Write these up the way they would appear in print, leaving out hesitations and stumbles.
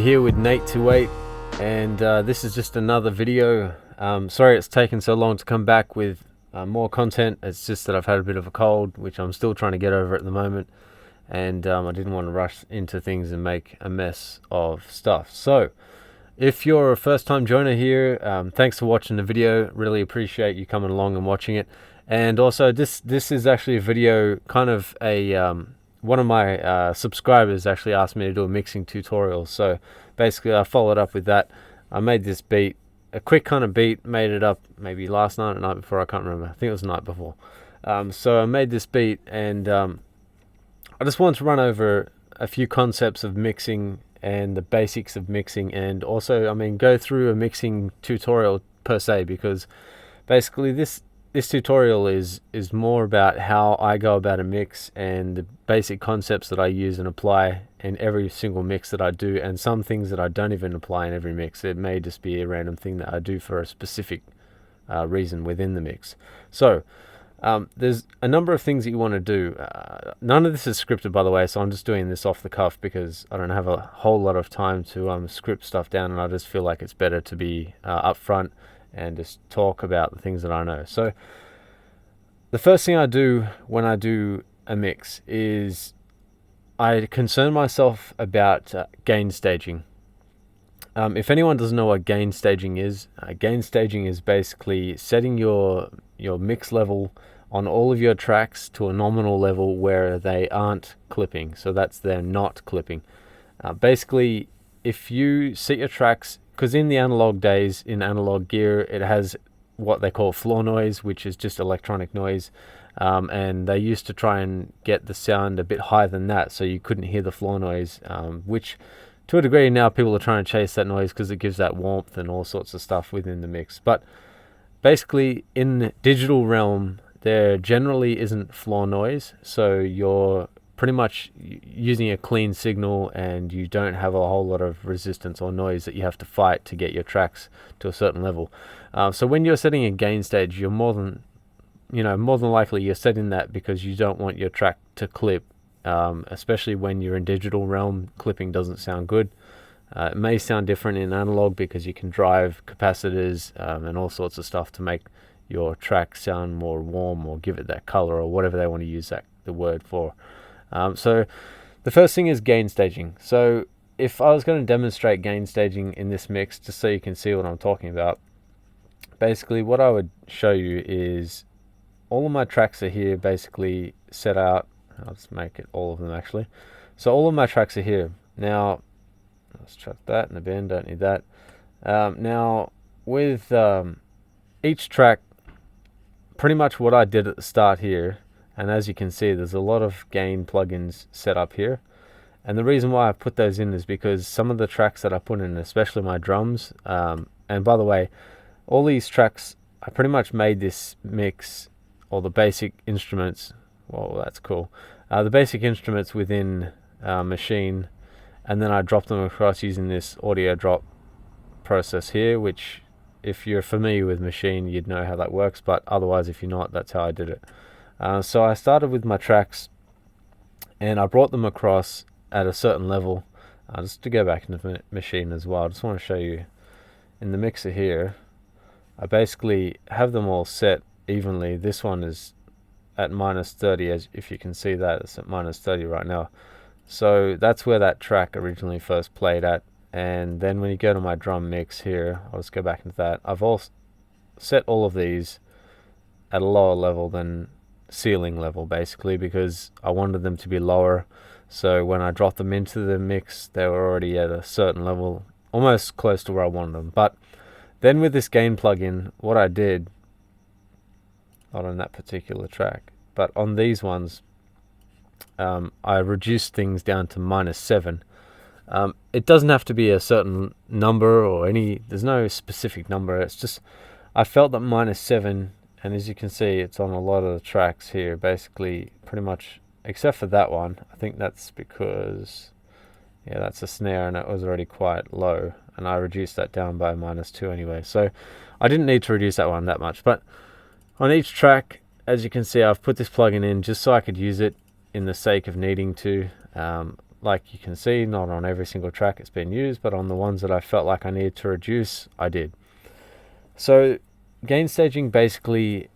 You're here with Nate28, and this is just another video. Sorry it's taken so long to come back with more content. It's just that I've had a bit of a cold, which I'm still trying to get over at the moment, and I didn't want to rush into things and make a mess of stuff. So if you're a first-time joiner here, thanks for watching the video. Really appreciate you coming along and watching it. And also this is actually a video, kind of a one of my subscribers actually asked me to do a mixing tutorial, so basically I followed up with that. I made this beat, a quick kind of beat, made it up maybe last night or the night before, I can't remember. I think it was the night before. So I made this beat, and I just wanted to run over a few concepts of mixing and the basics of mixing, and also, I mean, go through a mixing tutorial per se, because basically this tutorial is more about how I go about a mix and the basic concepts that I use and apply in every single mix that I do, and some things that I don't even apply in every mix. It may just be a random thing that I do for a specific reason within the mix. So there's a number of things that you want to do. None of this is scripted, by the way, so I'm just doing this off the cuff because I don't have a whole lot of time to script stuff down, and I just feel like it's better to be upfront and just talk about the things that I know. So the first thing I do when I do a mix is I concern myself about gain staging. If anyone doesn't know what gain staging is basically setting your mix level on all of your tracks to a nominal level where they aren't clipping. So that's they're not clipping. Basically, if you set your tracks, because in the analog days, in analog gear, it has what they call floor noise, which is just electronic noise, and they used to try and get the sound a bit higher than that, so you couldn't hear the floor noise, which to a degree now people are trying to chase that noise because it gives that warmth and all sorts of stuff within the mix. But basically in the digital realm, there generally isn't floor noise, so you're pretty much using a clean signal, and you don't have a whole lot of resistance or noise that you have to fight to get your tracks to a certain level. So when you're setting a gain stage, you're more than likely you're setting that because you don't want your track to clip, especially when you're in digital realm. Clipping doesn't sound good. It may sound different in analog because you can drive capacitors and all sorts of stuff to make your track sound more warm, or give it that color, or whatever they want to use the word for. So the first thing is gain staging. So if I was going to demonstrate gain staging in this mix, just so you can see what I'm talking about, basically what I would show you is all of my tracks are here basically set out. I'll just make it all of them actually. So all of my tracks are here. Now let's chuck that in the bin, don't need that. Now with each track, pretty much what I did at the start here, and as you can see, there's a lot of gain plugins set up here. And the reason why I put those in is because some of the tracks that I put in, especially my drums, and by the way, all these tracks, I pretty much made this mix, or the basic instruments, well, that's cool, the basic instruments within Machine, and then I dropped them across using this audio drop process here, which if you're familiar with Machine, you'd know how that works, but otherwise, if you're not, that's how I did it. So I started with my tracks, and I brought them across at a certain level. Just to go back into Machine as well, I just want to show you in the mixer here, I basically have them all set evenly. This one is at -30, as if you can see that, it's at -30 right now. So that's where that track originally first played at. And then when you go to my drum mix here, I'll just go back into that. I've also set all of these at a lower level than ceiling level, basically because I wanted them to be lower, so when I dropped them into the mix they were already at a certain level, almost close to where I wanted them. But then with this gain plugin, what I did, not on that particular track, but on these ones, I reduced things down to -7. It doesn't have to be a certain number or there's no specific number, it's just I felt that -7, and as you can see, it's on a lot of the tracks here, basically, pretty much, except for that one. I think that's because, yeah, that's a snare, and it was already quite low, and I reduced that down by -2 anyway. So I didn't need to reduce that one that much. But on each track, as you can see, I've put this plugin in just so I could use it in the sake of needing to. like you can see, not on every single track it's been used, but on the ones that I felt like I needed to reduce, I did. So gain staging basically,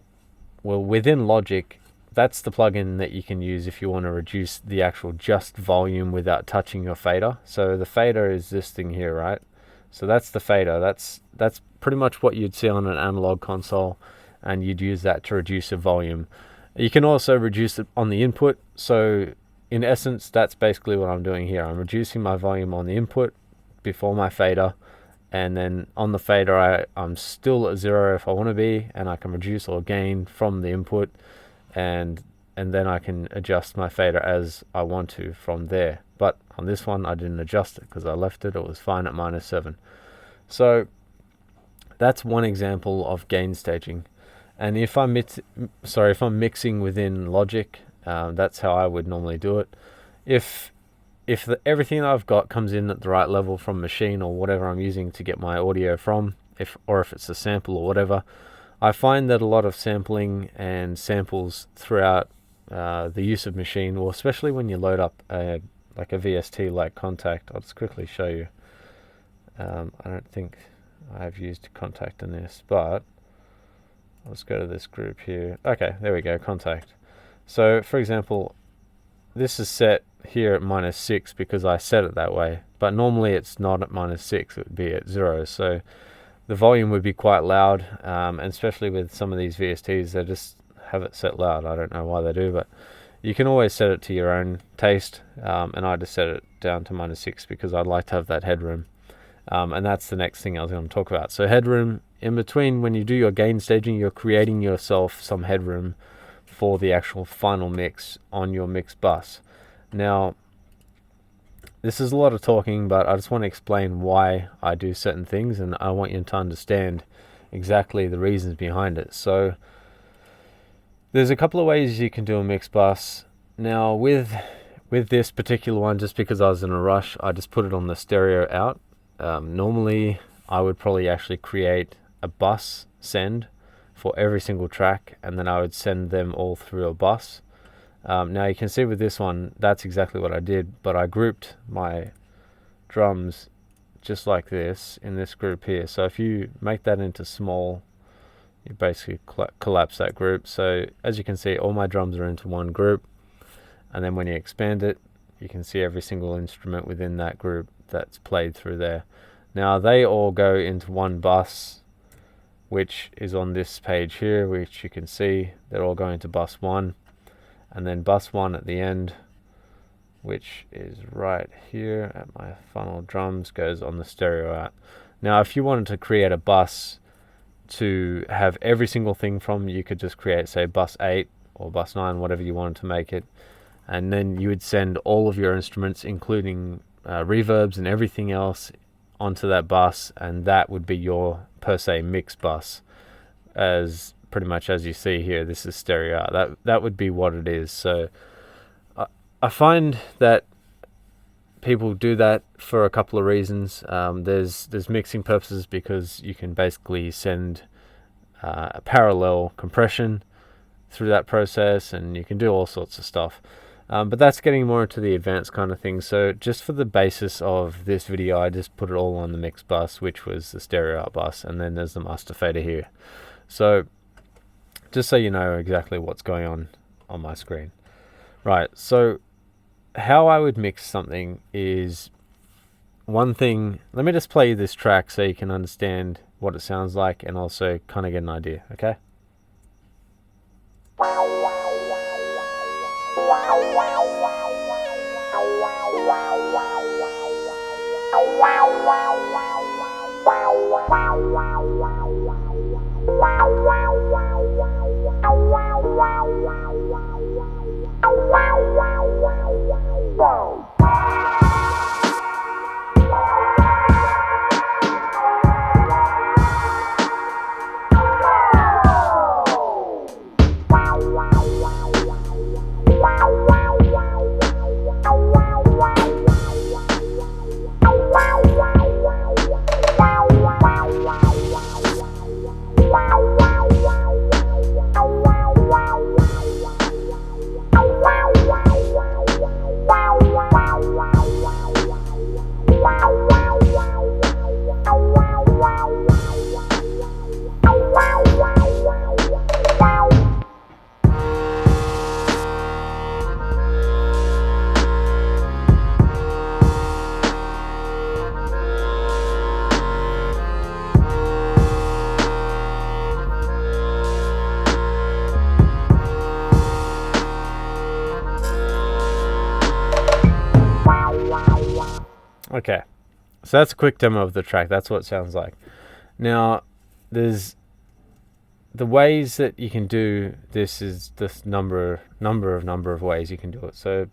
well, within Logic, that's the plugin that you can use if you want to reduce the actual just volume without touching your fader. So the fader is this thing here, right? So that's the fader. That's pretty much what you'd see on an analog console, and you'd use that to reduce the volume. You can also reduce it on the input. So in essence, that's basically what I'm doing here. I'm reducing my volume on the input before my fader, and then on the fader I'm still at 0 if I want to be, and I can reduce or gain from the input, and then I can adjust my fader as I want to from there. But on this one I didn't adjust it because I left it was fine at -7. So that's one example of gain staging. And if I'm mixing within Logic, that's how I would normally do it. If everything I've got comes in at the right level from machine or whatever I'm using to get my audio from, if it's a sample or whatever, I find that a lot of sampling and samples throughout the use of machine, or especially when you load up like a VST like Contact. I'll just quickly show you. I don't think I've used Contact in this, but let's go to this group here. Okay, there we go, Contact. So for example, this is set here at -6 because I set it that way, but normally it's not at -6, it would be at 0. So the volume would be quite loud, and especially with some of these VSTs, they just have it set loud. I don't know why they do, but you can always set it to your own taste, and I just set it down to -6 because I'd like to have that headroom. And that's the next thing I was going to talk about. So headroom, in between, when you do your gain staging, you're creating yourself some headroom for the actual final mix on your mix bus. Now, this is a lot of talking, but I just want to explain why I do certain things, and I want you to understand exactly the reasons behind it. So there's a couple of ways you can do a mix bus. Now with this particular one, just because I was in a rush, I just put it on the stereo out. Normally I would probably actually create a bus send for every single track, and then I would send them all through a bus. Now you can see with this one, that's exactly what I did, but I grouped my drums just like this in this group here. So if you make that into small, you basically collapse that group. So as you can see, all my drums are into one group, and then when you expand it, you can see every single instrument within that group that's played through there. Now they all go into one bus, which is on this page here, which you can see they're all going to bus 1, and then bus 1 at the end, which is right here at my final drums, goes on the stereo out. Now if you wanted to create a bus to have every single thing from, you could just create, say, bus 8 or bus 9, whatever you wanted to make it, and then you would send all of your instruments, including reverbs and everything else, onto that bus, and that would be your per se mix bus. As pretty much as you see here, this is stereo out. That would be what it is. So I find that people do that for a couple of reasons. There's mixing purposes, because you can basically send a parallel compression through that process, and you can do all sorts of stuff. But that's getting more into the advanced kind of thing. So just for the basis of this video, I just put it all on the mix bus, which was the stereo out bus, and then there's the master fader here. So just so you know exactly what's going on my screen. Right, so how I would mix something is one thing. Let me just play this track so you can understand what it sounds like, and also kind of get an idea, okay? Okay, so that's a quick demo of the track. That's what it sounds like. Now, there's the ways that you can do this is this number of ways you can do it. So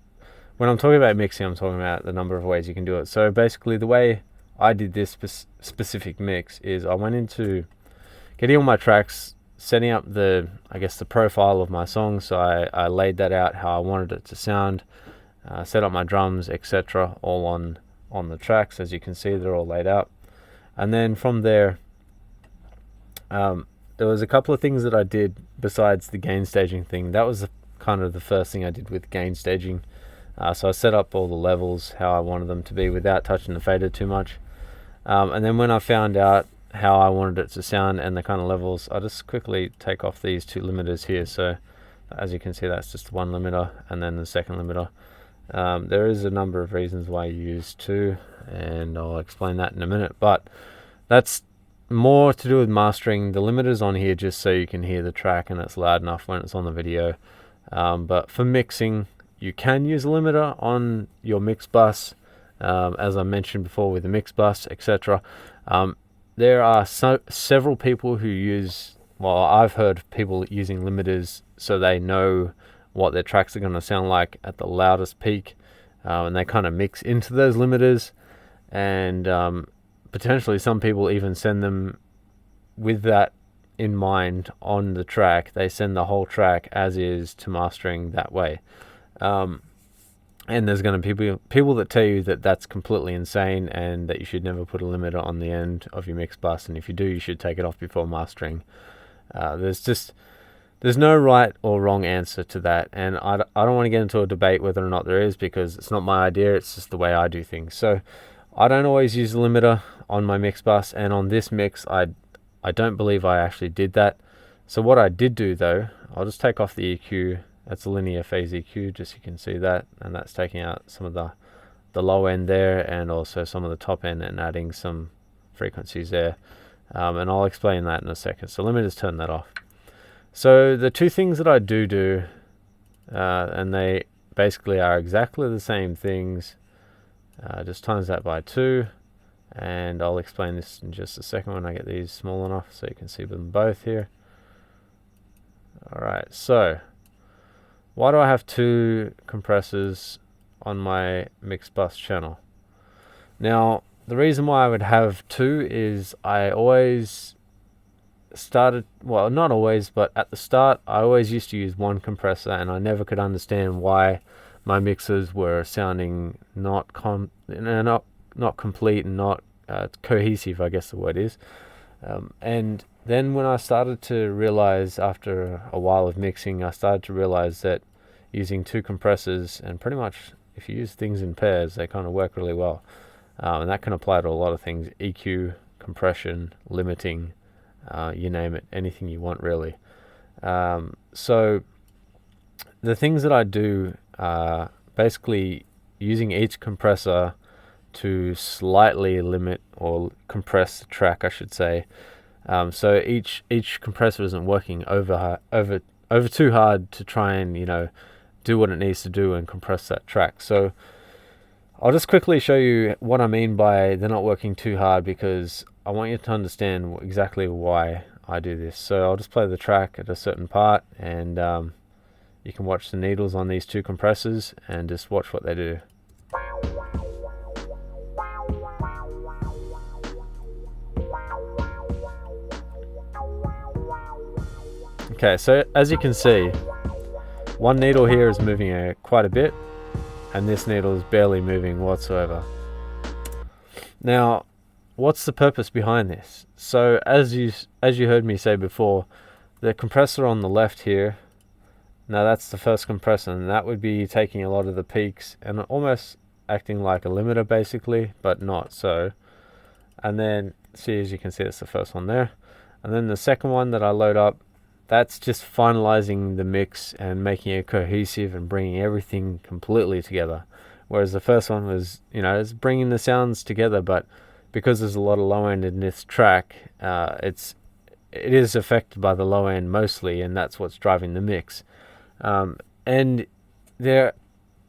when I'm talking about mixing, I'm talking about the number of ways you can do it. So basically, the way I did this specific mix is I went into getting all my tracks, setting up the profile of my song. So I laid that out how I wanted it to sound, set up my drums, etc., all on the tracks. As you can see, they're all laid out. And then from there, there was a couple of things that I did besides the gain staging thing. That was kind of the first thing I did with gain staging. So I set up all the levels how I wanted them to be without touching the fader too much. And then when I found out how I wanted it to sound and the kind of levels, I just quickly take off these two limiters here. So as you can see, that's just one limiter and then the second limiter. There is a number of reasons why you use two, and I'll explain that in a minute, but that's more to do with mastering. The limiters on here just so you can hear the track and it's loud enough when it's on the video. But for mixing, you can use a limiter on your mix bus, as I mentioned before with the mix bus, etc. There are several people who use, well, I've heard people using limiters so they know what their tracks are going to sound like at the loudest peak, and they kind of mix into those limiters, and potentially some people even send them with that in mind on the track. They send the whole track as is to mastering that way. And there's going to be people that tell you that that's completely insane and that you should never put a limiter on the end of your mix bus, and if you do, you should take it off before mastering. There's no right or wrong answer to that, and I don't want to get into a debate whether or not there is, because it's not my idea, it's just the way I do things. So I don't always use a limiter on my mix bus, and on this mix I don't believe I actually did that. So what I did do though, I'll just take off the EQ. That's a linear phase EQ, just so you can see that, and that's taking out some of the low end there and also some of the top end and adding some frequencies there, and I'll explain that in a second. So let me just turn that off. So the two things that I do, and they basically are exactly the same things, just times that by 2, and I'll explain this in just a second when I get these small enough so you can see them both here. Alright, so why do I have 2 compressors on my mix bus channel? Now, the reason why I would have 2 is I always started, well, not always, but at the start I always used to use 1 compressor, and I never could understand why my mixes were sounding not complete and not cohesive, I guess the word is. And then when I started to realize, after a while of mixing, I started to realize that using 2 compressors, and pretty much if you use things in pairs, they kind of work really well. And that can apply to a lot of things: EQ, compression, limiting, you name it, anything you want really. So the things that I do are basically using each compressor to slightly limit or compress the track, I should say. So each compressor isn't working over too hard to try and do what it needs to do and compress that track. So I'll just quickly show you what I mean by they're not working too hard, because I want you to understand exactly why I do this. So I'll just play the track at a certain part, and you can watch the needles on these 2 compressors and just watch what they do. Okay, so as you can see, one needle here is moving quite a bit, and this needle is barely moving whatsoever. Now, what's the purpose behind this? So as you heard me say before, the compressor on the left here, now that's the first compressor, and that would be taking a lot of the peaks and almost acting like a limiter basically, but not so. And then, see, as you can see, it's the first one there. And then the second one that I load up, that's just finalizing the mix and making it cohesive and bringing everything completely together. Whereas the first one was, it's bringing the sounds together, but because there's a lot of low end in this track, it is affected by the low end mostly, and that's what's driving the mix. And there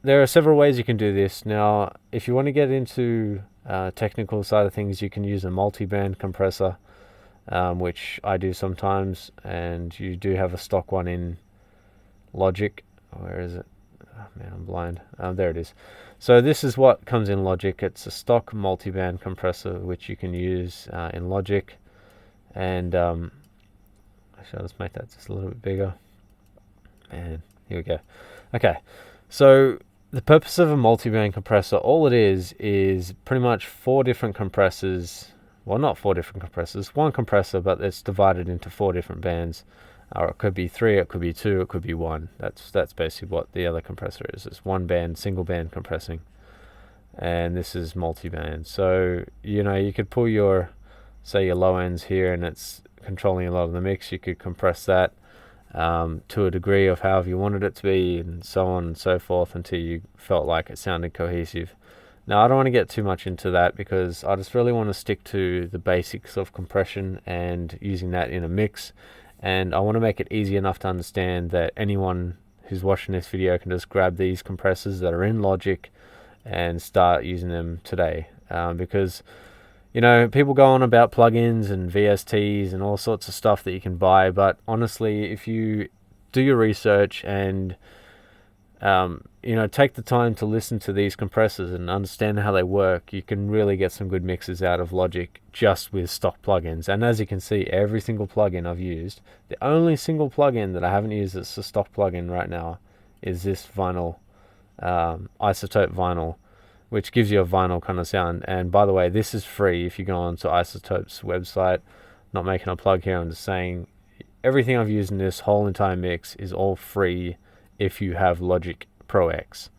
are several ways you can do this. Now, if you want to get into technical side of things, you can use a multi-band compressor, which I do sometimes, and you do have a stock one in Logic. Where is it? Oh, man, I'm blind. There it is. So this is what comes in Logic. It's a stock multi-band compressor which you can use in Logic, and actually I'll just make that just a little bit bigger, and here we go. Okay, so the purpose of a multi-band compressor, all it is pretty much 4 different compressors. Well, not 4 different compressors, one compressor, but it's divided into 4 different bands. Or it could be 3, it could be 2, it could be 1. That's basically what the other compressor is. It's one band, single band compressing, and this is multi-band. So you could pull your, say, your low ends here, and it's controlling a lot of the mix. You could compress that to a degree of however you wanted it to be, and so on and so forth, until you felt like it sounded cohesive. Now, I don't want to get too much into that because I just really want to stick to the basics of compression and using that in a mix. And I want to make it easy enough to understand that anyone who's watching this video can just grab these compressors that are in Logic and start using them today. Because, people go on about plugins and VSTs and all sorts of stuff that you can buy. But honestly, if you do your research and take the time to listen to these compressors and understand how they work, you can really get some good mixes out of Logic just with stock plugins. And as you can see, every single plugin I've used, the only single plugin that I haven't used that's a stock plugin right now is this vinyl, Isotope Vinyl, which gives you a vinyl kind of sound. And by the way, this is free if you go onto Isotope's website. Not making a plug here, I'm just saying everything I've used in this whole entire mix is all free if you have Logic Pro X.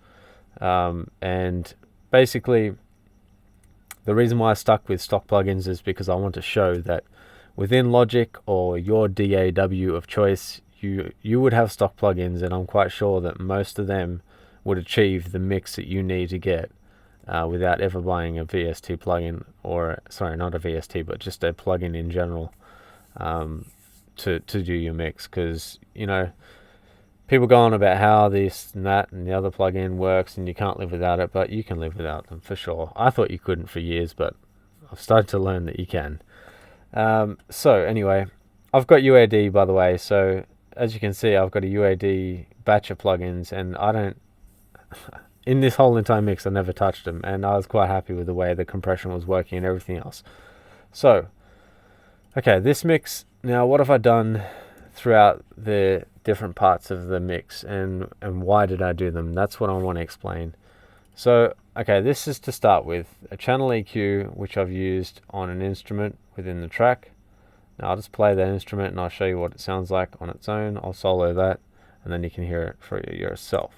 And basically, the reason why I stuck with stock plugins is because I want to show that within Logic or your DAW of choice, you would have stock plugins, and I'm quite sure that most of them would achieve the mix that you need to get without ever buying a VST plugin, or sorry, not a VST, but just a plugin in general to do your mix. Because people go on about how this and that and the other plugin works and you can't live without it, but you can live without them for sure. I thought you couldn't for years, but I've started to learn that you can. So anyway, I've got UAD, by the way. So as you can see, I've got a UAD batch of plugins, and I don't, in this whole entire mix, I never touched them, and I was quite happy with the way the compression was working and everything else. So, okay, this mix, now what have I done throughout the different parts of the mix, and why did I do them? That's what I want to explain. So okay, this is to start with a channel EQ which I've used on an instrument within the track. Now I'll just play that instrument and I'll show you what it sounds like on its own. I'll solo that and then you can hear it for yourself.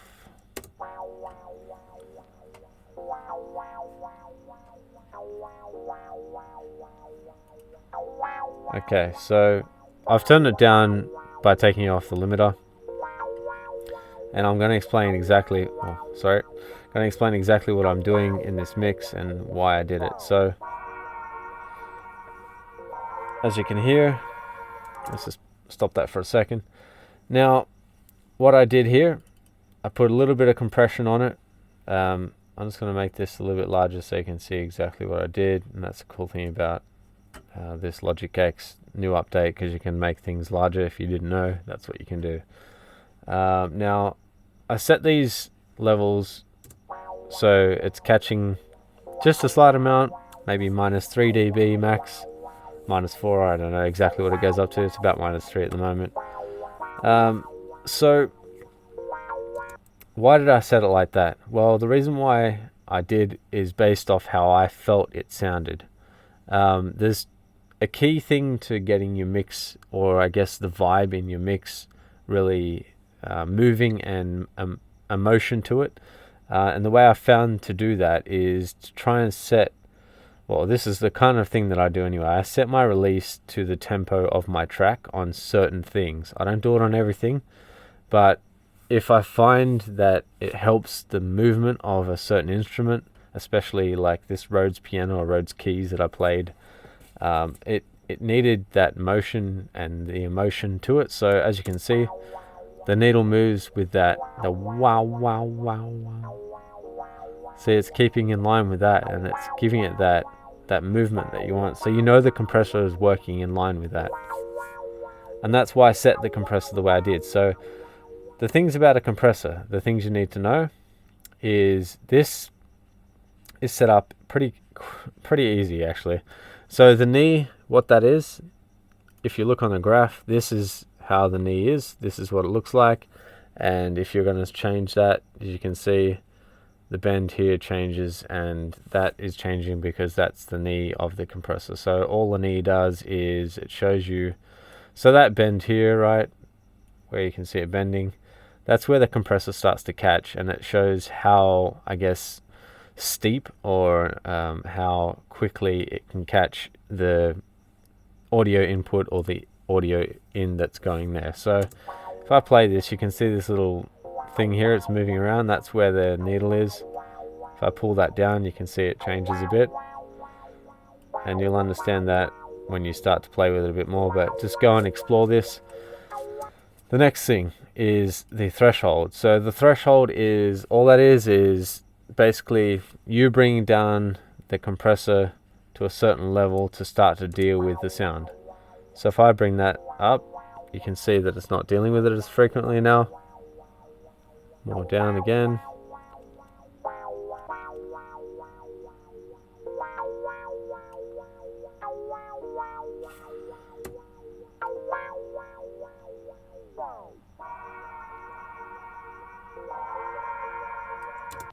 Okay, so I've turned it down by taking off the limiter, and I'm going to explain exactly, what I'm doing in this mix and why I did it. So as you can hear, let's just stop that for a second. Now what I did here, I put a little bit of compression on it. I'm just going to make this a little bit larger so you can see exactly what I did, and that's the cool thing about this Logic X new update, because you can make things larger. If you didn't know, that's what you can do. Now I set these levels so it's catching just a slight amount, maybe -3 dB max, -4, I don't know exactly what it goes up to. It's about -3 at the moment. So why did I set it like that? Well, the reason why I did is based off how I felt it sounded. There's a key thing to getting your mix, or I guess the vibe in your mix, really moving and emotion to it. And the way I found to do that is to try and set, well, this is the kind of thing that I do anyway. I set my release to the tempo of my track on certain things. I don't do it on everything, but if I find that it helps the movement of a certain instrument, especially like this Rhodes piano or Rhodes keys that I played, it needed that motion and the emotion to it. So as you can see, the needle moves with that, the wow, wow, wow, wow. See, it's keeping in line with that, and it's giving it that movement that you want. So you know the compressor is working in line with that. And that's why I set the compressor the way I did. So the things about a compressor, the things you need to know is this is set up pretty easy actually. So the knee, what that is, if you look on the graph, this is how the knee is. This is what it looks like. And if you're going to change that, as you can see, the bend here changes, and that is changing because that's the knee of the compressor. So all the knee does is it shows you, so that bend here, right, where you can see it bending, that's where the compressor starts to catch, and it shows how, I guess, steep or how quickly it can catch the audio input or the audio in that's going there. So if I play this, you can see this little thing here, it's moving around. That's where the needle is. If I pull that down, you can see it changes a bit, and you'll understand that when you start to play with it a bit more. But just go and explore this. The next thing is the threshold. So the threshold is, all that is basically you bringing down the compressor to a certain level to start to deal with the sound. So if I bring that up, you can see that it's not dealing with it as frequently now. More down again.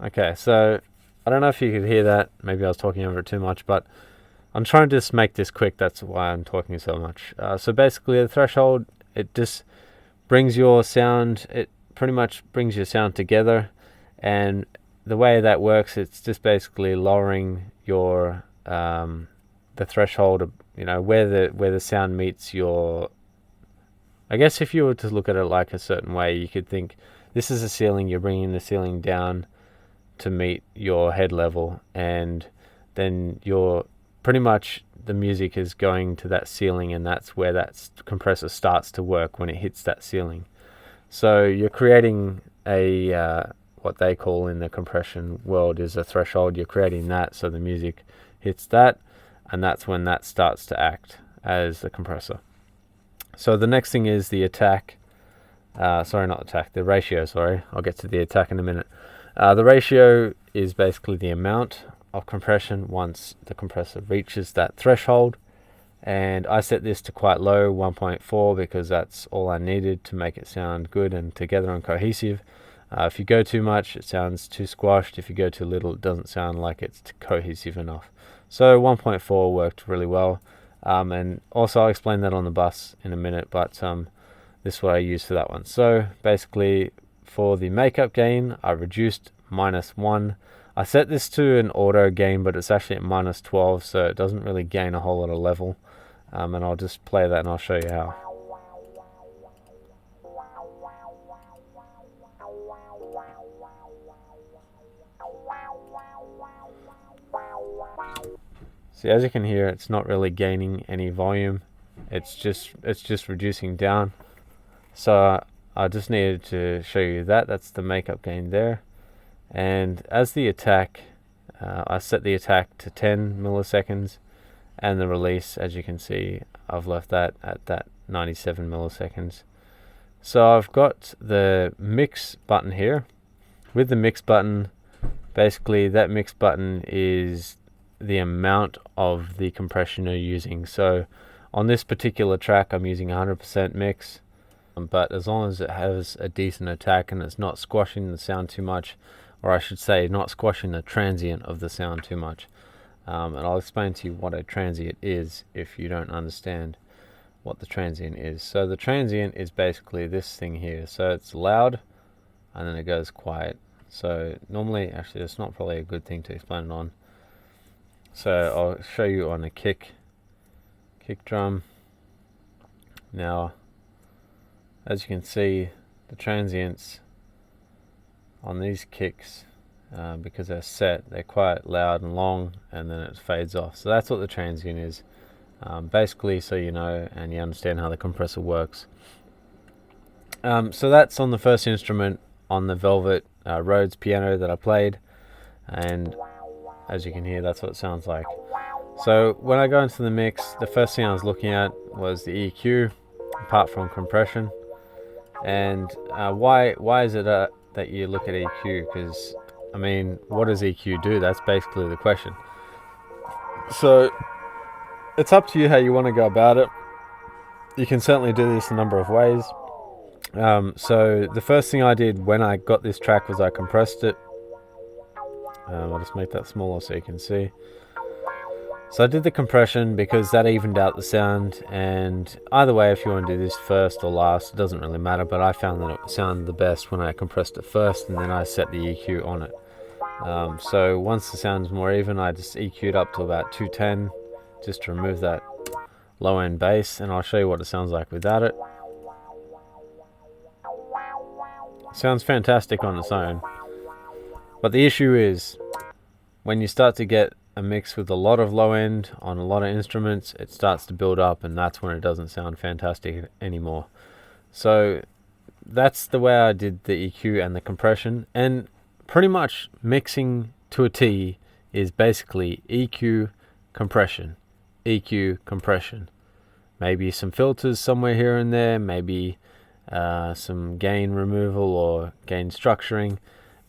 Okay, so I don't know if you could hear that. Maybe I was talking over it too much, but I'm trying to just make this quick. That's why I'm talking so much. So basically the threshold, it just brings your sound, it pretty much brings your sound together, and the way that works, it's just basically lowering your the threshold, you know, where the sound meets your, I guess if you were to look at it like a certain way, you could think this is a ceiling, you're bringing the ceiling down to meet your head level, and then you're pretty much, the music is going to that ceiling, and that's where that compressor starts to work when it hits that ceiling. So you're creating a what they call in the compression world is a threshold. You're creating that so the music hits that, and that's when that starts to act as the compressor. So the next thing is the attack. Sorry, not attack, the ratio, sorry. I'll get to the attack in a minute. The ratio is basically the amount of compression once the compressor reaches that threshold. And I set this to quite low, 1.4, because that's all I needed to make it sound good and together and cohesive. If you go too much, it sounds too squashed. If you go too little, it doesn't sound like it's cohesive enough. So 1.4 worked really well. And also I'll explain that on the bus in a minute, but this is what I use for that one. So basically for the makeup gain, I reduced -1. I set this to an auto gain, but it's actually at -12, so it doesn't really gain a whole lot of level. And I'll just play that and I'll show you how. See, as you can hear, it's not really gaining any volume. It's just reducing down. So I just needed to show you that. That's the makeup gain there. And as the attack, I set the attack to 10 milliseconds, and the release, as you can see, I've left that at that 97 milliseconds. So I've got the mix button here. With the mix button, basically that mix button is the amount of the compression you're using. So on this particular track, I'm using 100% mix, but as long as it has a decent attack and it's not squashing the sound too much, or I should say not squashing the transient of the sound too much. And I'll explain to you what a transient is if you don't understand what the transient is. So the transient is basically this thing here. So it's loud and then it goes quiet. So normally, actually it's not probably a good thing to explain it on. So I'll show you on a kick drum. Now, as you can see, the transients on these kicks, because they're set, they're quite loud and long, and then it fades off. So that's what the transient is, basically, so you know and you understand how the compressor works. So that's on the first instrument on the Velvet Rhodes piano that I played. and as you can hear, that's what it sounds like. So when I go into the mix, the first thing I was looking at was the EQ, apart from compression. And why is it that you look at EQ? Because I mean, what does EQ do? That's basically the question. So it's up to you how you want to go about it. You can certainly do this a number of ways. So the first thing I did when I got this track was I compressed it. I'll just make that smaller so you can see. So I did the compression because that evened out the sound, and either way, if you want to do this first or last, it doesn't really matter, but I found that it sounded the best when I compressed it first, and then I set the EQ on it. So once the sound is more even, I just EQ'd up to about 210 just to remove that low end bass, and I'll show you what it sounds like without it. Sounds fantastic on its own, but the issue is when you start to get a mix with a lot of low end on a lot of instruments, it starts to build up, and that's when it doesn't sound fantastic anymore. So that's the way I did the EQ and the compression, and pretty much mixing to a T is basically EQ, compression, EQ, compression. Maybe some filters somewhere here and there, maybe some gain removal or gain structuring,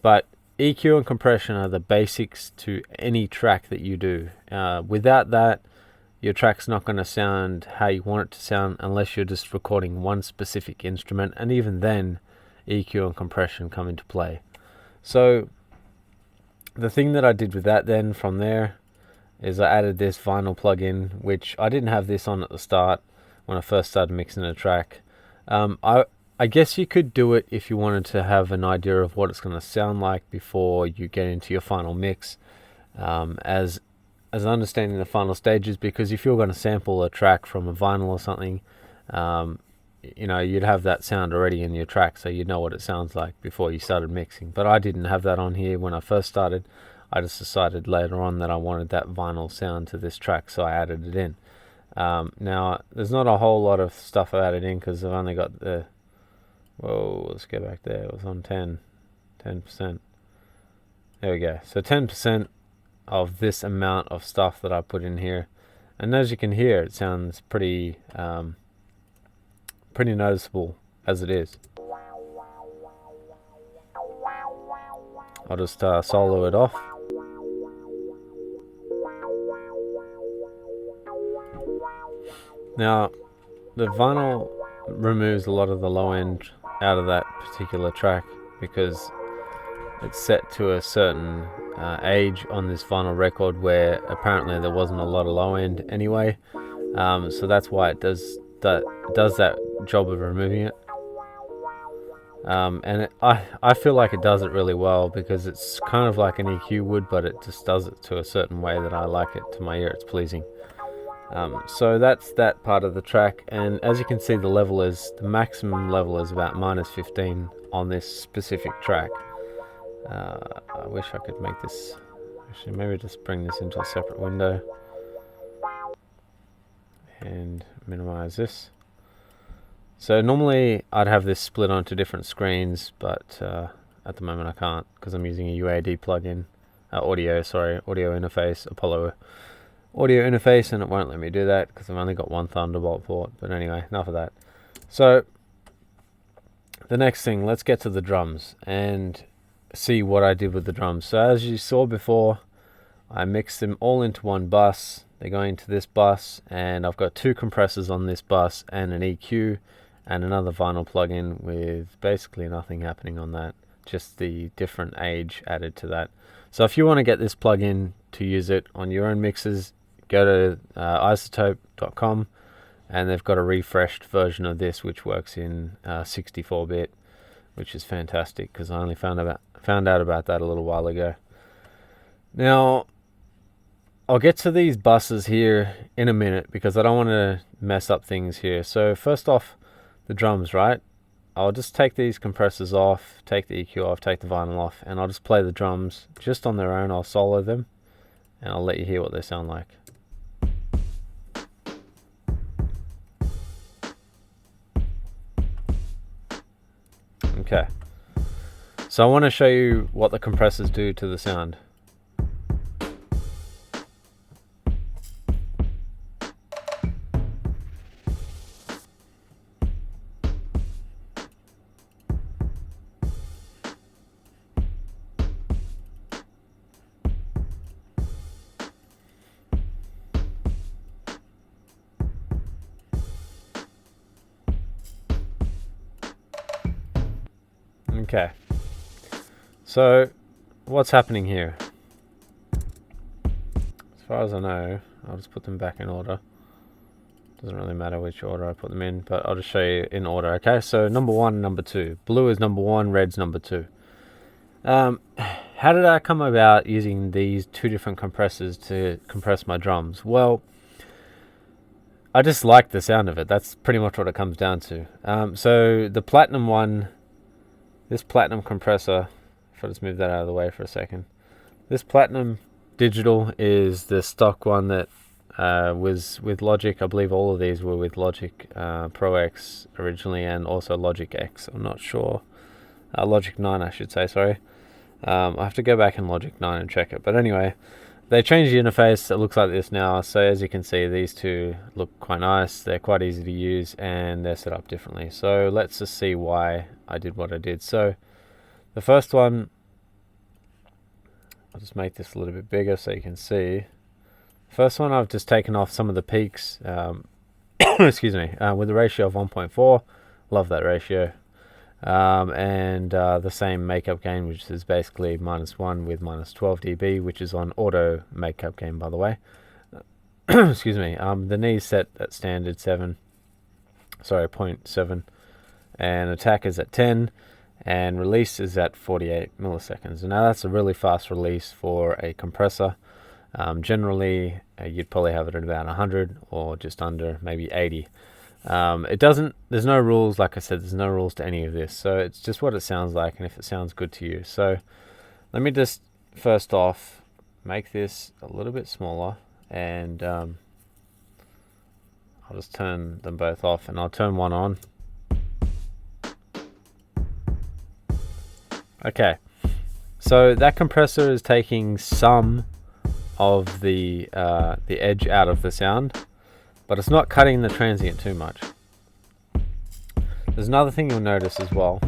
but EQ and compression are the basics to any track that you do. Without that, your track's not going to sound how you want it to sound unless you're just recording one specific instrument, and even then EQ and compression come into play. So the thing that I did with that then from there is I added this vinyl plugin, which I didn't have this on at the start when I first started mixing a track. I guess you could do it if you wanted to have an idea of what it's going to sound like before you get into your final mix, as understanding the final stages, because if you're going to sample a track from a vinyl or something, you'd have that sound already in your track, so you'd know what it sounds like before you started mixing. But I didn't have that on here when I first started. I just decided later on that I wanted that vinyl sound to this track, so I added it in. Now, there's not a whole lot of stuff I added in because I've only got the... Whoa, let's go back there. It was on 10%. There we go. So 10% of this amount of stuff that I put in here. And as you can hear, it sounds pretty noticeable as it is. I'll just solo it off. Now, the vinyl removes a lot of the low end out of that particular track because it's set to a certain age on this vinyl record where apparently there wasn't a lot of low end anyway. So that's why it does that job of removing it. And I feel like it does it really well because it's kind of like an EQ would, but it just does it to a certain way that I like it. To my ear, it's pleasing. So that's that part of the track, and as you can see, the maximum level is about -15 on this specific track. I wish I could make this, actually maybe just bring this into a separate window and minimize this. So normally I'd have this split onto different screens, but at the moment I can't because I'm using a UAD plugin, audio interface, Apollo audio interface, and it won't let me do that because I've only got one Thunderbolt port. But anyway, enough of that. So the next thing, let's get to the drums and see what I did with the drums. So as you saw before, I mixed them all into one bus. They're going to this bus, and I've got 2 compressors on this bus and an EQ and another vinyl plugin with basically nothing happening on that, just the different age added to that. So if you want to get this plugin to use it on your own mixes, go to isotope.com, and they've got a refreshed version of this which works in 64-bit, which is fantastic because I only found out about that a little while ago. Now, I'll get to these buses here in a minute because I don't want to mess up things here. So first off, the drums, right? I'll just take these compressors off, take the EQ off, take the vinyl off, and I'll just play the drums just on their own. I'll solo them, and I'll let you hear what they sound like. Okay, so I want to show you what the compressors do to the sound. Okay, so what's happening here? As far as I know, I'll just put them back in order. Doesn't really matter which order I put them in, but I'll just show you in order. Okay, so number 1 and number 2. Blue is number 1, red's number 2. How did I come about using these 2 different compressors to compress my drums? Well, I just like the sound of it. That's pretty much what it comes down to. So the platinum one, this platinum compressor, if I just move that out of the way for a second. This platinum digital is the stock one that was with Logic. I believe all of these were with Logic Pro X originally, and also Logic X. I'm not sure. Logic 9, I should say, sorry. I have to go back in Logic 9 and check it. But anyway, they changed the interface. It looks like this now. So as you can see, these two look quite nice. They're quite easy to use, and they're set up differently. So let's just see why I did what I did. So the first one, I'll just make this a little bit bigger so you can see. First one, I've just taken off some of the peaks, excuse me, with a ratio of 1.4. Love that ratio. And the same makeup gain, which is basically -1 with -12 dB, which is on auto makeup gain, by the way. Excuse me. The knee's set at standard 0.7, and attack is at 10, and release is at 48 milliseconds. Now that's a really fast release for a compressor. Generally, you'd probably have it at about 100 or just under, maybe 80. There's no rules, like I said, there's no rules to any of this, so it's just what it sounds like and if it sounds good to you. So let me just first off make this a little bit smaller, and I'll just turn them both off, and I'll turn one on. Okay, so that compressor is taking some of the edge out of the sound, but it's not cutting the transient too much. There's another thing you'll notice as well.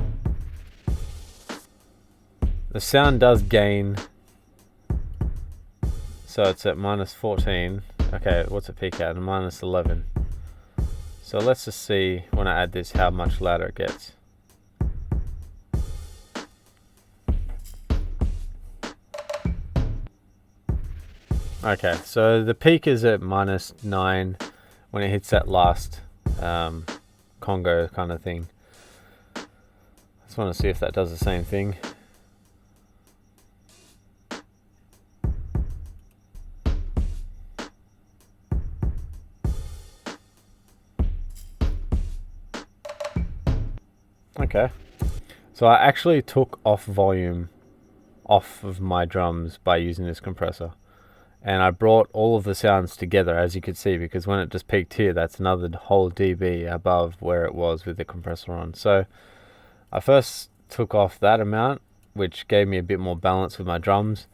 The sound does gain, so it's at -14. Okay, what's it peak at? -11. So let's just see when I add this how much louder it gets. Okay, so the peak is at -9 when it hits that last Congo kind of thing. Just want to see if that does the same thing. Okay, so I actually took off volume off of my drums by using this compressor, and I brought all of the sounds together, as you could see, because when it just peaked here, that's another whole dB above where it was with the compressor on. So I first took off that amount, which gave me a bit more balance with my drums.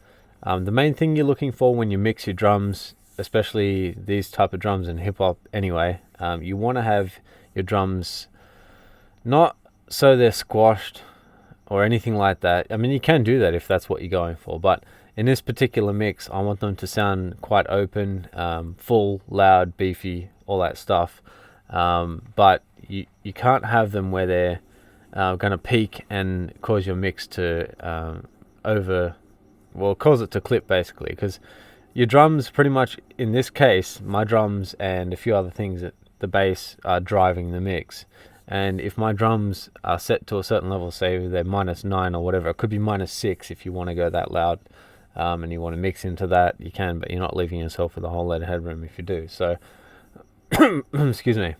The main thing you're looking for when you mix your drums, especially these type of drums in hip hop anyway, you want to have your drums not so they're squashed or anything like that. I mean, you can do that if that's what you're going for, but in this particular mix, I want them to sound quite open, full, loud, beefy, all that stuff. But you can't have them where they're going to peak and cause your mix to cause it to clip, basically, because your drums, pretty much in this case, my drums and a few other things, that the bass are driving the mix. And if my drums are set to a certain level, say they're -9 or whatever, it could be -6 if you want to go that loud, and you want to mix into that, you can, but you're not leaving yourself with a whole lot of headroom if you do. So, excuse me.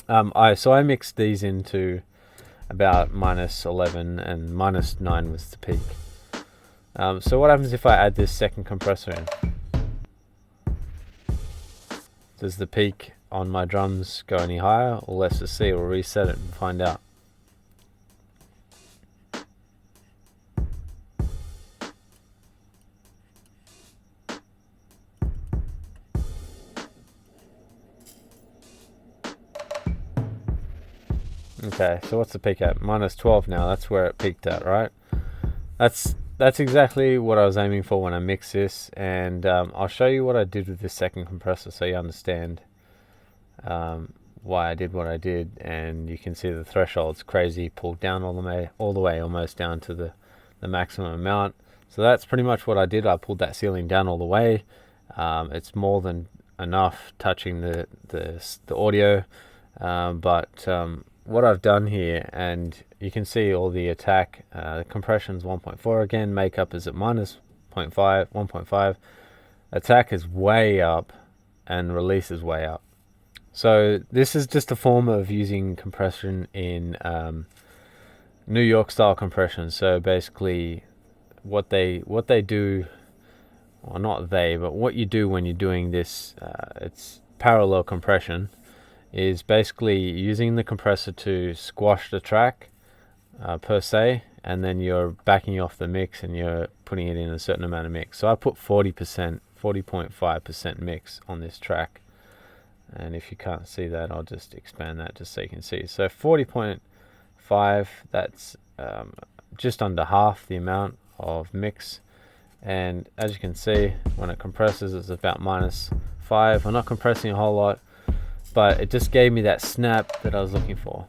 I mixed these into about -11, and -9 was the peak. So what happens if I add this second compressor in? Does the peak on my drums go any higher? Or let's just see, we'll reset it and find out. Okay, so what's the peak at? -12 now. That's where it peaked at, right? That's exactly what I was aiming for when I mixed this, and I'll show you what I did with this second compressor so you understand why I did what I did, and you can see the threshold's crazy, pulled down all the way almost down to the maximum amount. So that's pretty much what I did. I pulled that ceiling down all the way. It's more than enough touching the audio, but what I've done here, and you can see all the attack, the compression's 1.4 again, makeup is at minus 0.5, 1.5, attack is way up, and release is way up. So this is just a form of using compression in New York style compression. So basically what they do, well, not they, but what you do when you're doing this, it's parallel compression, is basically using the compressor to squash the track per se, and then you're backing off the mix and you're putting it in a certain amount of mix. So I put 40.5% mix on this track, and if you can't see that, I'll just expand that just so you can see. So 40.5, that's just under half the amount of mix, and as you can see, when it compresses, it's about -5. I'm not compressing a whole lot, but it just gave me that snap that I was looking for.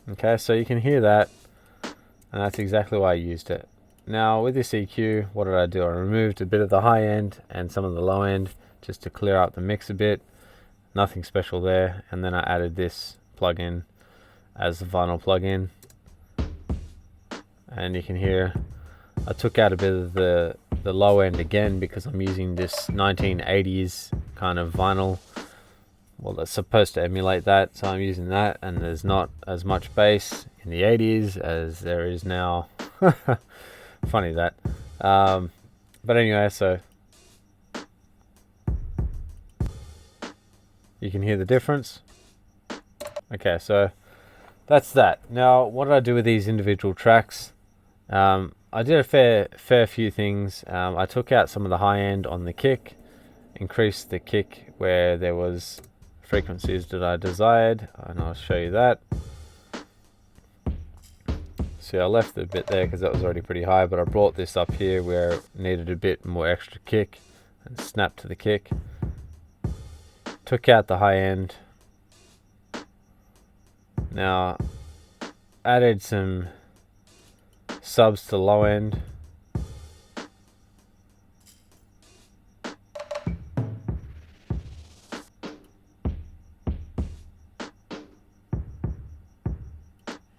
Okay, so you can hear that, and that's exactly why I used it. Now with this EQ, what did I do? I removed a bit of the high end and some of the low end just to clear up the mix a bit. Nothing special there. And then I added this plugin as the vinyl plugin, and you can hear I took out a bit of the low end again because I'm using this 1980s kind of vinyl. Well, it's supposed to emulate that, so I'm using that, and there's not as much bass in the 80s as there is now. Funny that. But anyway, so you can hear the difference. Okay, so that's that. Now, what did I do with these individual tracks? I did a fair few things. I took out some of the high end on the kick, increased the kick where there was frequencies that I desired, and I'll show you that. See, I left the bit there because that was already pretty high, but I brought this up here where it needed a bit more extra kick, and snapped to the kick. Took out the high end. Now, added some subs to low end.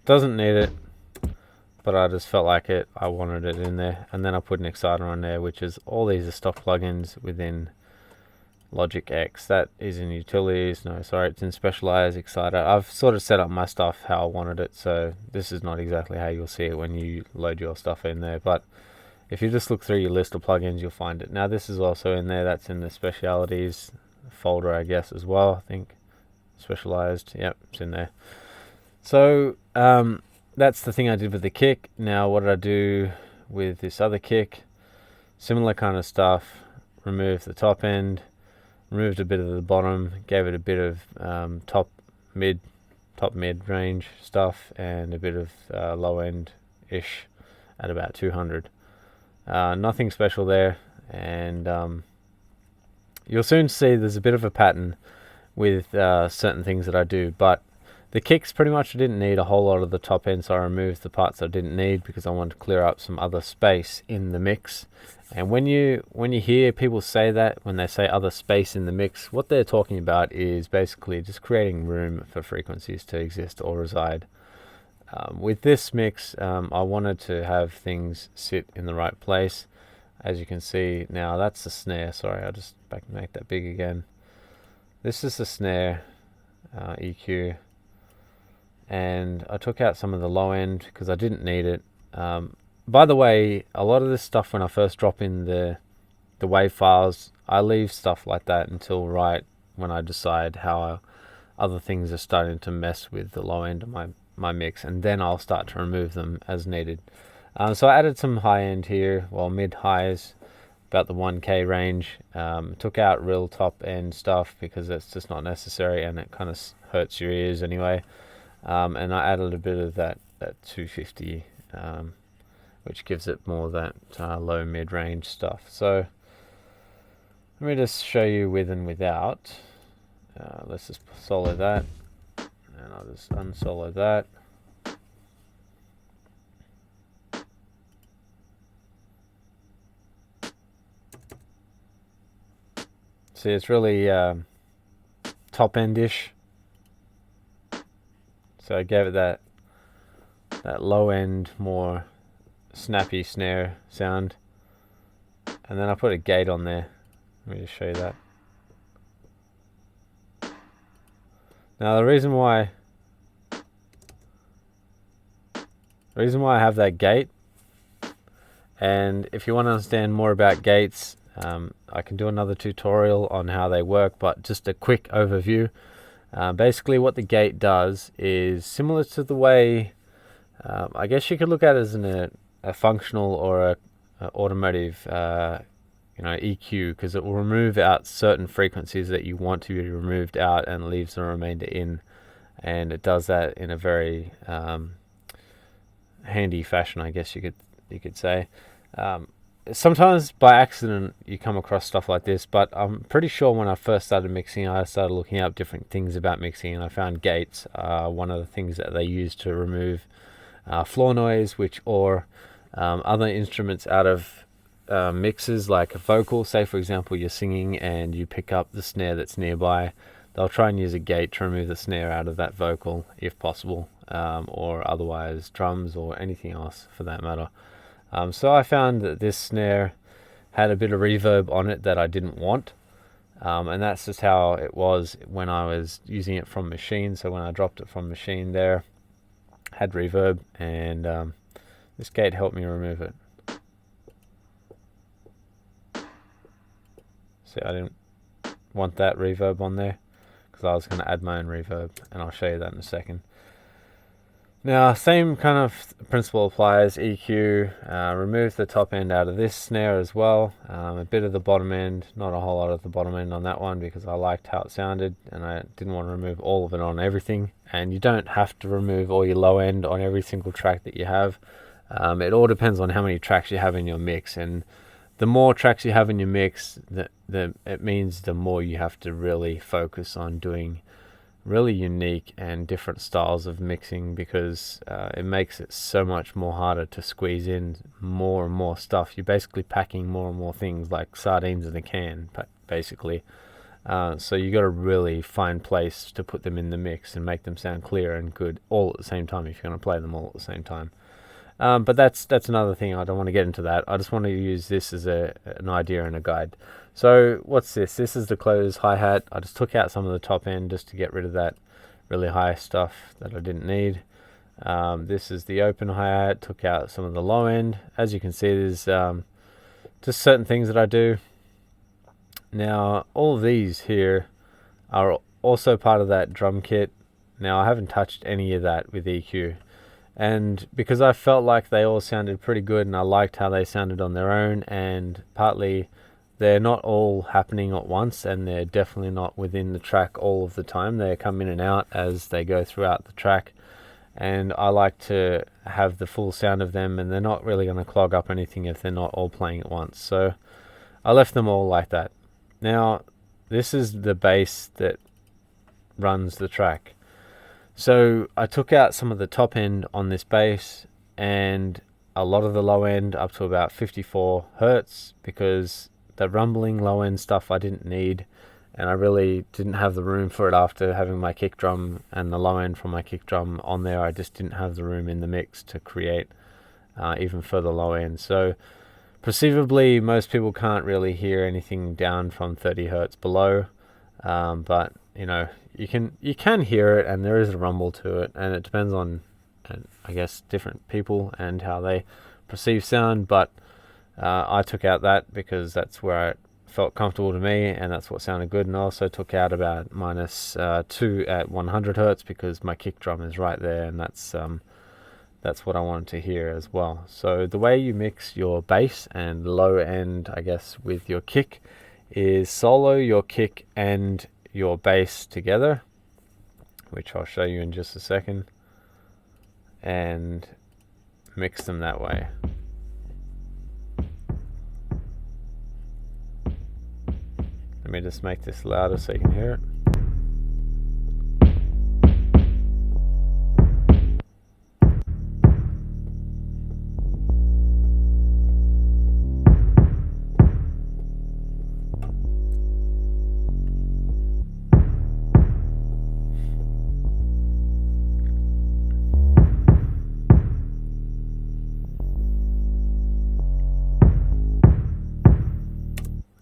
Doesn't need it, but I just felt like it. I wanted it in there, and then I put an exciter on there, which is all these are stock plugins within Logic X. That is in utilities. No, sorry, it's in Specialized Exciter. I've sort of set up my stuff how I wanted it, so this is not exactly how you'll see it when you load your stuff in there, but if you just look through your list of plugins, you'll find it. Now this is also in there. That's in the Specialities folder, I guess, as well. I think Specialized. Yep, it's in there. So that's the thing I did with the kick. Now what did I do with this other kick? Similar kind of stuff. Removed the top end, removed a bit of the bottom, gave it a bit of top mid range stuff, and a bit of low end ish at about 200. Nothing special there, and you'll soon see there's a bit of a pattern with certain things that I do, but the kicks pretty much didn't need a whole lot of the top end, so I removed the parts I didn't need because I wanted to clear up some other space in the mix. And when you hear people say that, when they say other space in the mix, what they're talking about is basically just creating room for frequencies to exist or reside. With this mix, I wanted to have things sit in the right place. As you can see now, that's the snare. Sorry, I'll just make that big again. This is the snare EQ. And I took out some of the low end because I didn't need it. By the way, a lot of this stuff, when I first drop in the wave files, I leave stuff like that until right when I decide how other things are starting to mess with the low end of my mix, and then I'll start to remove them as needed. So I added some high end here, well, mid highs, about the 1K range. Took out real top end stuff because that's just not necessary, and it kind of hurts your ears anyway. And I added a bit of that 250 which gives it more that low mid-range stuff. So let me just show you with and without. Let's just solo that, and I'll just unsolo that. See, it's really top end-ish. So I gave it that low end, more snappy snare sound, and then I put a gate on there. Let me just show you that. Now the reason why I have that gate, and if you want to understand more about gates, I can do another tutorial on how they work, but just a quick overview. Basically what the gate does is similar to the way, I guess you could look at it as a functional or a automotive EQ, because it will remove out certain frequencies that you want to be removed out and leaves the remainder in, and it does that in a very handy fashion, I guess you could say. Sometimes by accident you come across stuff like this, but I'm pretty sure when I first started mixing, I started looking up different things about mixing, and I found gates one of the things that they use to remove floor noise, or other instruments out of mixes, like a vocal. Say for example you're singing and you pick up the snare that's nearby, they'll try and use a gate to remove the snare out of that vocal if possible, or otherwise drums or anything else for that matter. So I found that this snare had a bit of reverb on it that I didn't want, and that's just how it was when I was using it from machine. So when I dropped it from machine there, had reverb, and this gate helped me remove it. See, I didn't want that reverb on there because I was going to add my own reverb, and I'll show you that in a second. Now, same kind of principle applies. EQ, remove the top end out of this snare as well, a bit of the bottom end, not a whole lot of the bottom end on that one because I liked how it sounded and I didn't want to remove all of it on everything. And you don't have to remove all your low end on every single track that you have. It all depends on how many tracks you have in your mix, and the more tracks you have in your mix, it means the more you have to really focus on doing really unique and different styles of mixing, because it makes it so much more harder to squeeze in more and more stuff. You're basically packing more and more things like sardines in a can, basically. So you got to really find place to put them in the mix and make them sound clear and good all at the same time if you're going to play them all at the same time. But that's another thing. I don't want to get into that. I just want to use this as an idea and a guide. So what's this? This is the closed hi-hat. I just took out some of the top end just to get rid of that really high stuff that I didn't need. This is the open hi-hat. Took out some of the low end. As you can see, there's just certain things that I do. Now all of these here are also part of that drum kit. Now I haven't touched any of that with EQ, and because I felt like they all sounded pretty good and I liked how they sounded on their own, and partly they're not all happening at once, and they're definitely not within the track all of the time. They come in and out as they go throughout the track, and I like to have the full sound of them, and they're not really going to clog up anything if they're not all playing at once. So I left them all like that. Now this is the bass that runs the track. So I took out some of the top end on this bass and a lot of the low end up to about 54 hertz, because the rumbling low end stuff I didn't need, and I really didn't have the room for it after having my kick drum and the low end from my kick drum on there. I just didn't have the room in the mix to create even further low end. So perceivably most people can't really hear anything down from 30 hertz below, but you know, you can hear it, and there is a rumble to it, and it depends on, I guess, different people and how they perceive sound. But I took out that because that's where it felt comfortable to me, and that's what sounded good. And I also took out about -2 at 100 hertz because my kick drum is right there, and that's what I wanted to hear as well. So the way you mix your bass and low end, I guess, with your kick is solo your kick and your bass together, which I'll show you in just a second, and mix them that way. Let me just make this louder so you can hear it.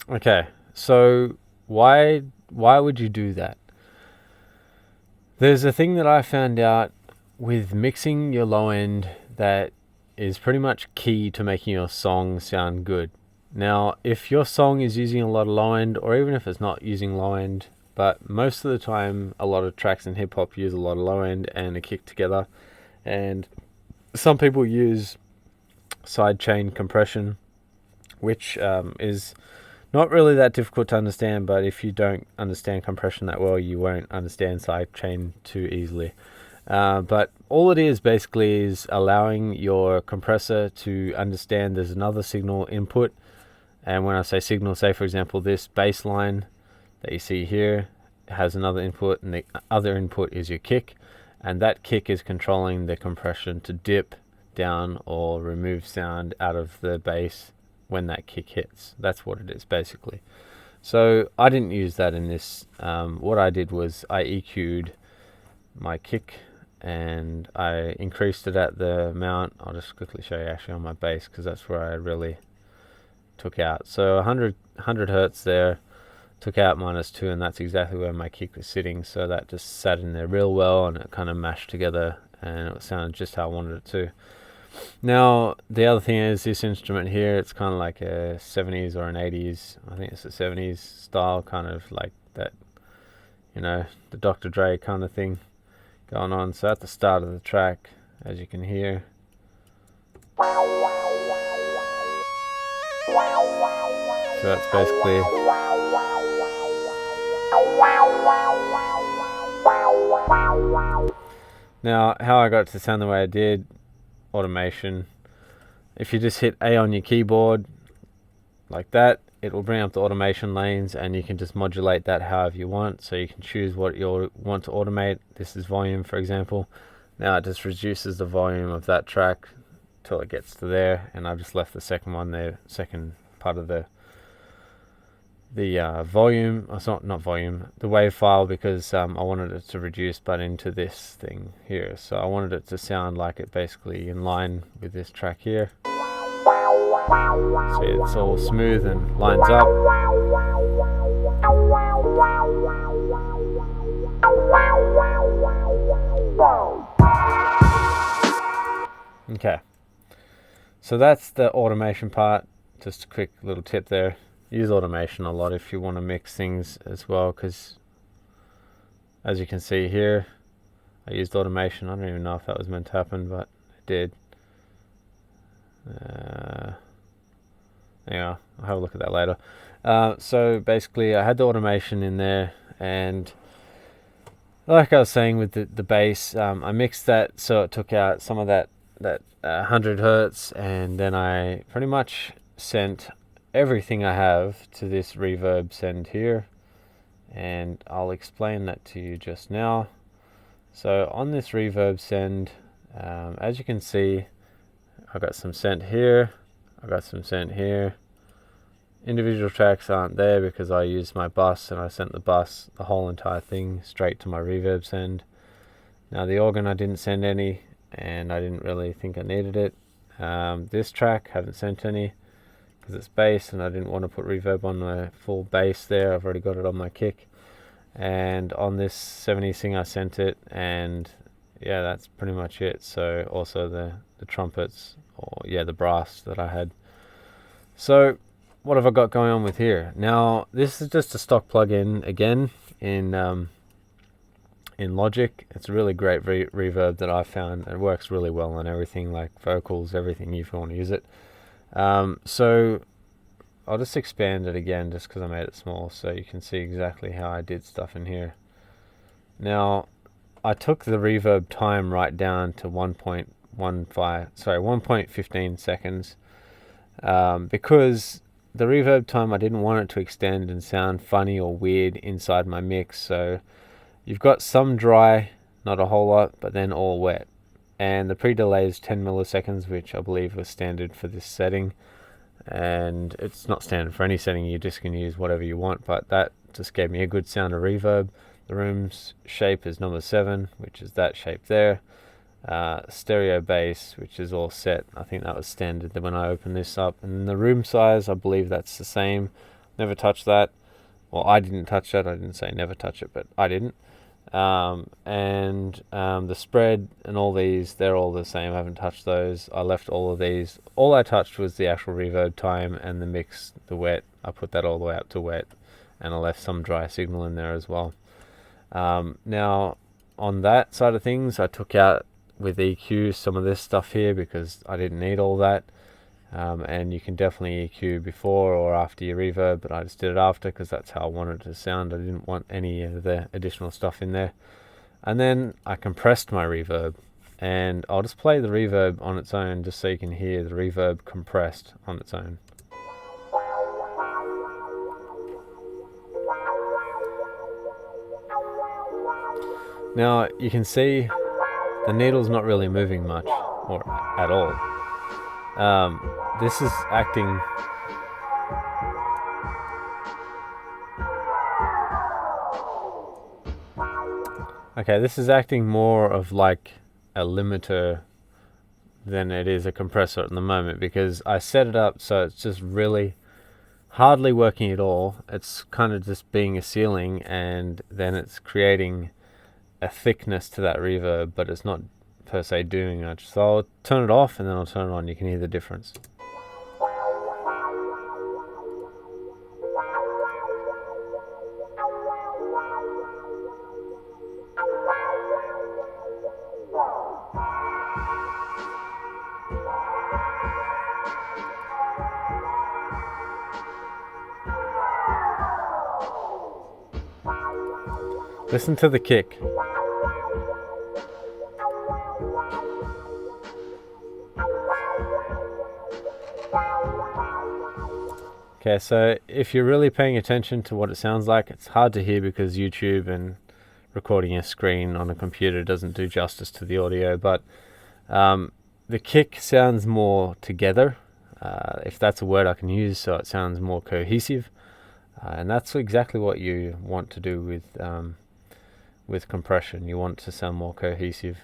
Okay, so why would you do that? There's a thing that I found out with mixing your low end that is pretty much key to making your song sound good. Now, if your song is using a lot of low end, or even if it's not using low end, but most of the time a lot of tracks in hip hop use a lot of low end and a kick together, and some people use sidechain compression, which is not really that difficult to understand, but if you don't understand compression that well, you won't understand sidechain too easily. But all it is basically is allowing your compressor to understand there's another signal input. And when I say signal, say for example this bass line that you see here has another input, and the other input is your kick, and that kick is controlling the compression to dip down or remove sound out of the bass when that kick hits. That's what it is basically. So I didn't use that in this. What I did was I EQ'd my kick and I increased it at the amount. I'll just quickly show you actually on my bass, because that's where I really took out. So 100 hertz there, took out -2, and that's exactly where my kick was sitting. So that just sat in there real well, and it kind of mashed together, and it sounded just how I wanted it to. Now, the other thing is this instrument here, it's kind of like a 70s or an 80s, I think it's a 70s style, kind of like that, you know, the Dr. Dre kind of thing going on. So at the start of the track, as you can hear, so that's basically, now how I got it to sound the way I did, automation. If you just hit A on your keyboard like that, it will bring up the automation lanes, and you can just modulate that however you want. So you can choose what you want to automate. This is volume, for example. Now it just reduces the volume of that track till it gets to there, and I've just left the second one there, second part of the volume, not volume, the wave file, because I wanted it to reduce but into this thing here. So I wanted it to sound like it basically in line with this track here. So it's all smooth and lines up. Okay, so that's the automation part. Just a quick little tip there. Use automation a lot if you want to mix things as well, because as you can see here, I used automation. I don't even know if that was meant to happen, but it did. Anyway, I'll have a look at that later. So basically I had the automation in there, and like I was saying with the bass, I mixed that so it took out some of that 100 hertz, and then I pretty much sent everything I have to this reverb send here, and I'll explain that to you just now. So on this reverb send, as you can see, I got some sent here, I got some sent here. Individual tracks aren't there because I used my bus, and I sent the whole entire thing straight to my reverb send. Now the organ I didn't send any, and I didn't really think I needed it. This track haven't sent any because it's bass, and I didn't want to put reverb on the full bass there. I've already got it on my kick. And on this 70s thing I sent it, and yeah, that's pretty much it. So also the trumpets, or yeah, the brass that I had. So what have I got going on with here? Now this is just a stock plugin again in Logic. It's a really great reverb that I found. It works really well on everything, like vocals, everything, if you want to use it. So I'll just expand it again just because I made it small, so you can see exactly how I did stuff in here. Now I took the reverb time right down to 1.15 seconds, because the reverb time, I didn't want it to extend and sound funny or weird inside my mix. So you've got some dry, not a whole lot, but then all wet. And the pre-delay is 10 milliseconds, which I believe was standard for this setting. And it's not standard for any setting, you just can use whatever you want, but that just gave me a good sound of reverb. The room's shape is number 7, which is that shape there. Stereo bass, which is all set. I think that was standard when I opened this up. And the room size, I believe that's the same. Never touched that. Well, I didn't touch that. I didn't say never touch it, but I didn't. The spread and all these, they're all the same. I haven't touched those. I left all of these. All I touched was the actual reverb time and the mix, the wet. I put that all the way up to wet, and I left some dry signal in there as well. Now, on that side of things, I took out with EQ some of this stuff here because I didn't need all that. And you can definitely EQ before or after your reverb, but I just did it after because that's how I wanted it to sound. I didn't want any of the additional stuff in there. And then I compressed my reverb, and I'll just play the reverb on its own just so you can hear the reverb compressed on its own. Now you can see the needle's not really moving much or at all. This is acting this is acting more of like a limiter than it is a compressor at the moment, because I set it up so it's just really hardly working at all. It's kind of just being a ceiling, and then it's creating a thickness to that reverb, but it's not per se doing much. So I'll turn it off and then I'll turn it on. You can hear the difference. Listen to the kick. Okay, so if you're really paying attention to what it sounds like, it's hard to hear because YouTube and recording a screen on a computer doesn't do justice to the audio, but the kick sounds more together, if that's a word I can use, so it sounds more cohesive, and that's exactly what you want to do with compression. You want it to sound more cohesive.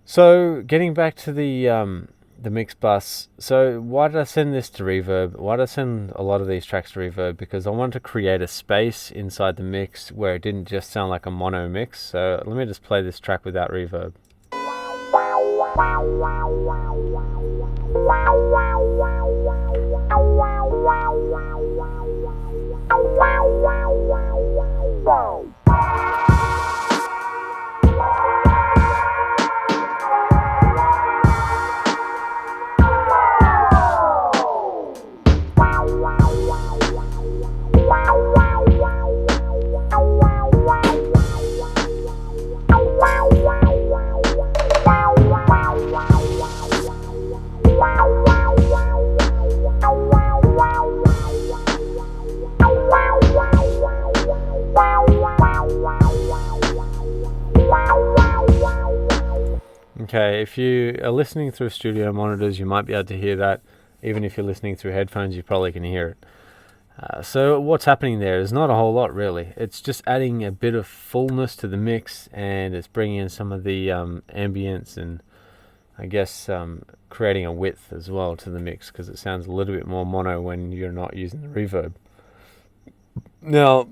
So getting back to the mix bus. So why did I send this to Reverb? Why did I send a lot of these tracks to Reverb? Because I wanted to create a space inside the mix where it didn't just sound like a mono mix. So let me just play this track without reverb. Okay, if you are listening through studio monitors, you might be able to hear that. Even if you're listening through headphones, you probably can hear it. So what's happening there is not a whole lot, really. It's just adding a bit of fullness to the mix, and it's bringing in some of the ambience and I guess creating a width as well to the mix, because it sounds a little bit more mono when you're not using the reverb. Now,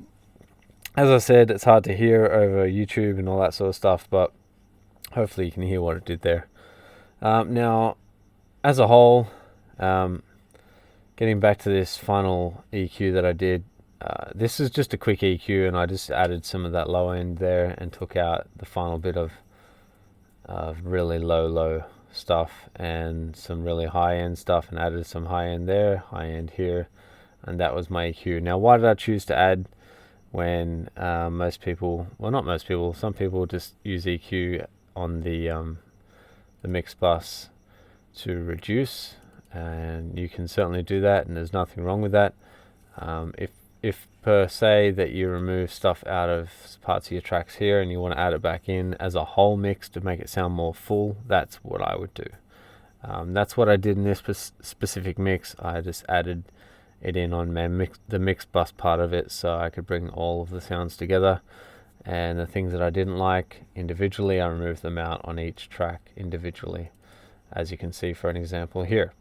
as I said, it's hard to hear over YouTube and all that sort of stuff, but hopefully you can hear what it did there. Now, as a whole, getting back to this final EQ that I did, this is just a quick EQ, and I just added some of that low end there and took out the final bit of really low stuff and some really high end stuff, and added some high end there, high end here, and that was my EQ. Now, why did I choose to add when most people, well, not most people, some people just use EQ on the mix bus to reduce and you can certainly do that, and there's nothing wrong with that. If per se that you remove stuff out of parts of your tracks here and you want to add it back in as a whole mix to make it sound more full, that's what I would do. That's what I did in this specific mix. I just added it in on the mix bus part of it, so I could bring all of the sounds together, and the things that I didn't like individually, I removed them out on each track individually, as you can see for an example here.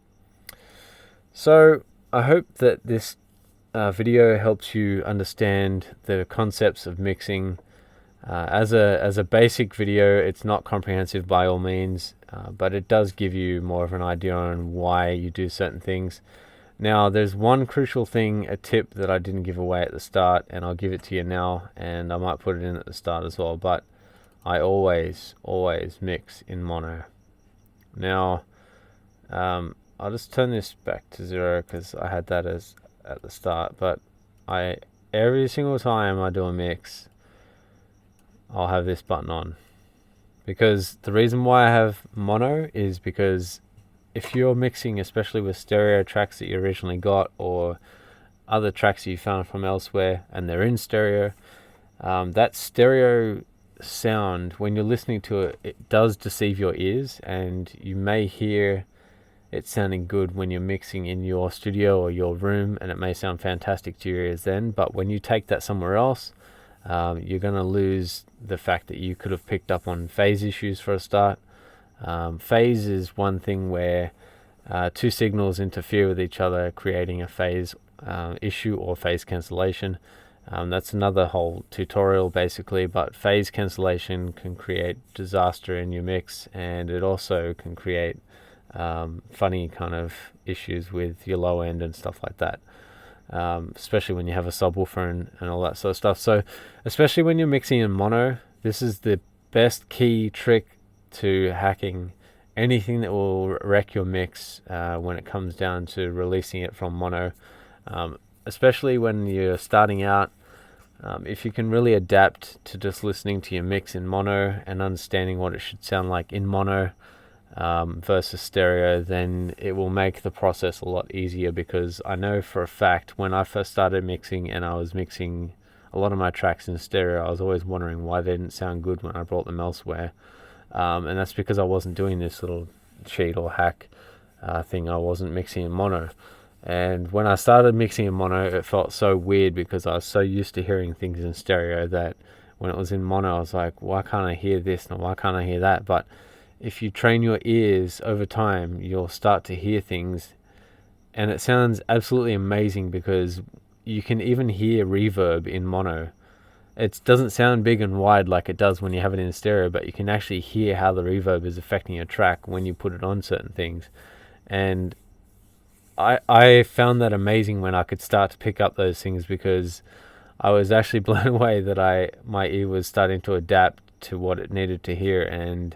So I hope that this video helps you understand the concepts of mixing. As a basic video, it's not comprehensive by all means, but it does give you more of an idea on why you do certain things. Now, there's one crucial thing, a tip that I didn't give away at the start, and I'll give it to you now, and I might put it in at the start as well, but I always mix in mono. Now, I'll just turn this back to 0 because I had that as at the start, but every single time I do a mix, I'll have this button on, because the reason why I have mono is because if you're mixing, especially with stereo tracks that you originally got or other tracks you found from elsewhere and they're in stereo, that stereo sound, when you're listening to it, it does deceive your ears, and you may hear it sounding good when you're mixing in your studio or your room, and it may sound fantastic to your ears then, but when you take that somewhere else, you're going to lose the fact that you could have picked up on phase issues for a start. Phase is one thing where two signals interfere with each other, creating a phase issue or phase cancellation. That's another whole tutorial basically, but phase cancellation can create disaster in your mix, and it also can create funny kind of issues with your low end and stuff like that, especially when you have a subwoofer and all that sort of stuff. So especially when you're mixing in mono, this is the best key trick to hacking anything that will wreck your mix when it comes down to releasing it from mono, especially when you're starting out. If you can really adapt to just listening to your mix in mono and understanding what it should sound like in mono versus stereo, then it will make the process a lot easier, because I know for a fact when I first started mixing and I was mixing a lot of my tracks in stereo, I was always wondering why they didn't sound good when I brought them elsewhere, and that's because I wasn't doing this little cheat or hack thing. I wasn't mixing in mono, and when I started mixing in mono, it felt so weird because I was so used to hearing things in stereo that when it was in mono I was like, why can't I hear this and why can't I hear that? But if you train your ears over time, you'll start to hear things, and it sounds absolutely amazing because you can even hear reverb in mono. It doesn't sound big and wide like it does when you have it in stereo, but you can actually hear how the reverb is affecting your track when you put it on certain things. And I found that amazing when I could start to pick up those things, because I was actually blown away that my ear was starting to adapt to what it needed to hear, and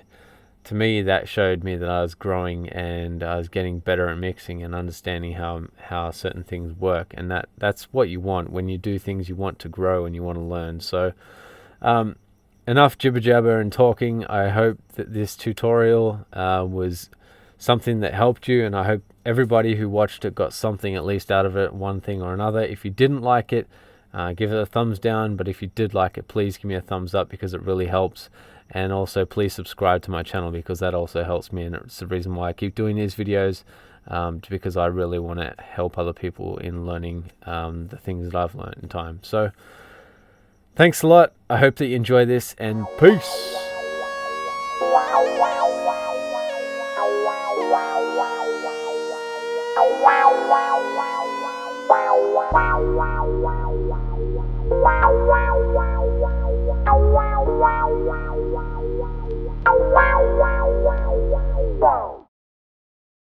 to me that showed me that I was growing and I was getting better at mixing and understanding how certain things work, and that's what you want when you do things. You want to grow and you want to learn. So enough jibber jabber and talking. I hope that this tutorial was something that helped you, and I hope everybody who watched it got something at least out of it, one thing or another. If you didn't like it, give it a thumbs down, but if you did like it, please give me a thumbs up because it really helps. And also please subscribe to my channel because that also helps me, and it's the reason why I keep doing these videos, because I really want to help other people in learning the things that I've learned in time. So thanks a lot. I hope that you enjoy this, and peace. Wow.